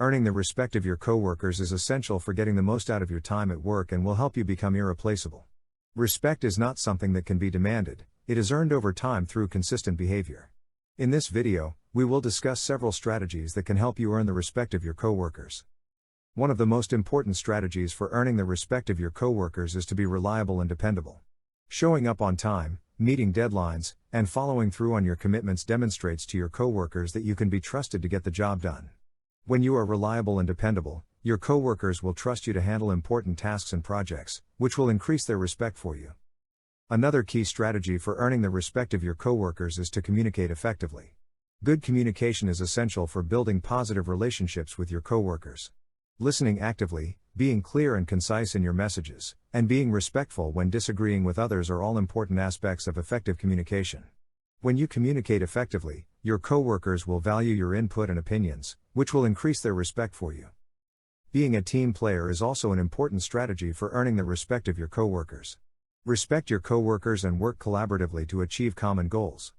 Earning the respect of your coworkers is essential for getting the most out of your time at work and will help you become irreplaceable. Respect is not something that can be demanded, it is earned over time through consistent behavior. In this video, we will discuss several strategies that can help you earn the respect of your coworkers. One of the most important strategies for earning the respect of your coworkers is to be reliable and dependable. Showing up on time, meeting deadlines, and following through on your commitments demonstrates to your coworkers that you can be trusted to get the job done. When you are reliable and dependable, your coworkers will trust you to handle important tasks and projects, which will increase their respect for you. Another key strategy for earning the respect of your coworkers is to communicate effectively. Good communication is essential for building positive relationships with your coworkers. Listening actively, being clear and concise in your messages, and being respectful when disagreeing with others are all important aspects of effective communication. When you communicate effectively, your coworkers will value your input and opinions, which will increase their respect for you. Being a team player is also an important strategy for earning the respect of your coworkers. Respect your coworkers and work collaboratively to achieve common goals.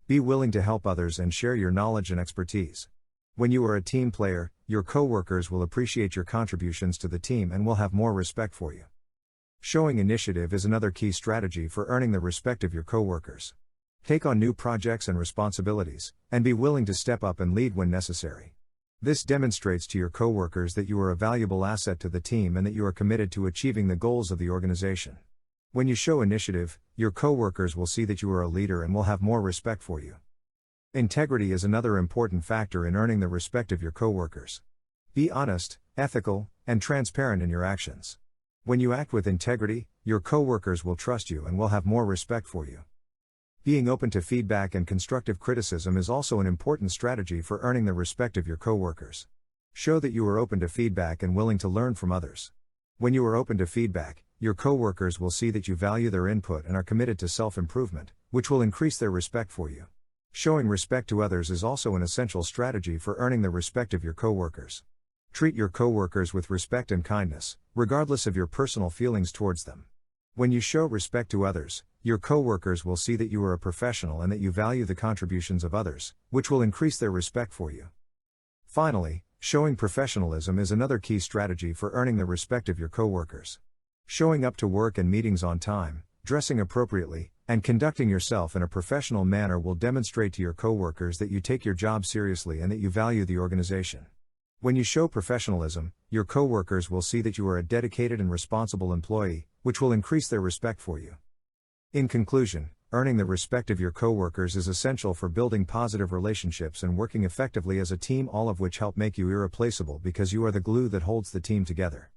Be willing to help others and share your knowledge and expertise. When you are a team player, your coworkers will appreciate your contributions to the team and will have more respect for you. Showing initiative is another key strategy for earning the respect of your coworkers. Take on new projects and responsibilities, and be willing to step up and lead when necessary. This demonstrates to your coworkers that you are a valuable asset to the team and that you are committed to achieving the goals of the organization. When you show initiative, your coworkers will see that you are a leader and will have more respect for you. Integrity is another important factor in earning the respect of your coworkers. Be honest, ethical, and transparent in your actions. When you act with integrity, your coworkers will trust you and will have more respect for you. Being open to feedback and constructive criticism is also an important strategy for earning the respect of your coworkers. Show that you are open to feedback and willing to learn from others. When you are open to feedback, your coworkers will see that you value their input and are committed to self-improvement, which will increase their respect for you. Showing respect to others is also an essential strategy for earning the respect of your coworkers. Treat your coworkers with respect and kindness, regardless of your personal feelings towards them. When you show respect to others, your coworkers will see that you are a professional and that you value the contributions of others, which will increase their respect for you. Finally, showing professionalism is another key strategy for earning the respect of your coworkers. Showing up to work and meetings on time, dressing appropriately, and conducting yourself in a professional manner will demonstrate to your coworkers that you take your job seriously and that you value the organization. When you show professionalism, your coworkers will see that you are a dedicated and responsible employee, which will increase their respect for you. In conclusion, earning the respect of your coworkers is essential for building positive relationships and working effectively as a team, all of which help make you irreplaceable because you are the glue that holds the team together.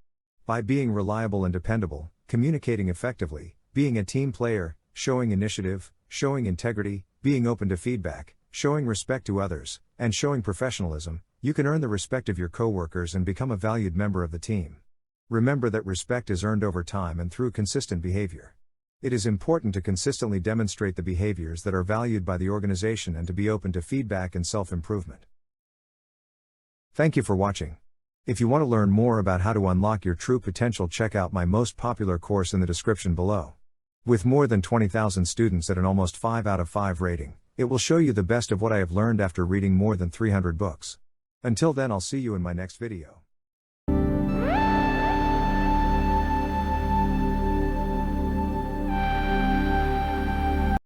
By being reliable and dependable, communicating effectively, being a team player, showing initiative, showing integrity, being open to feedback, showing respect to others, and showing professionalism, you can earn the respect of your coworkers and become a valued member of the team. Remember that respect is earned over time and through consistent behavior. It is important to consistently demonstrate the behaviors that are valued by the organization and to be open to feedback and self-improvement. Thank you for watching. If you want to learn more about how to unlock your true potential, check out my most popular course in the description below. With more than 20,000 students at an almost 5 out of 5 rating, it will show you the best of what I have learned after reading more than 300 books. Until then, I'll see you in my next video.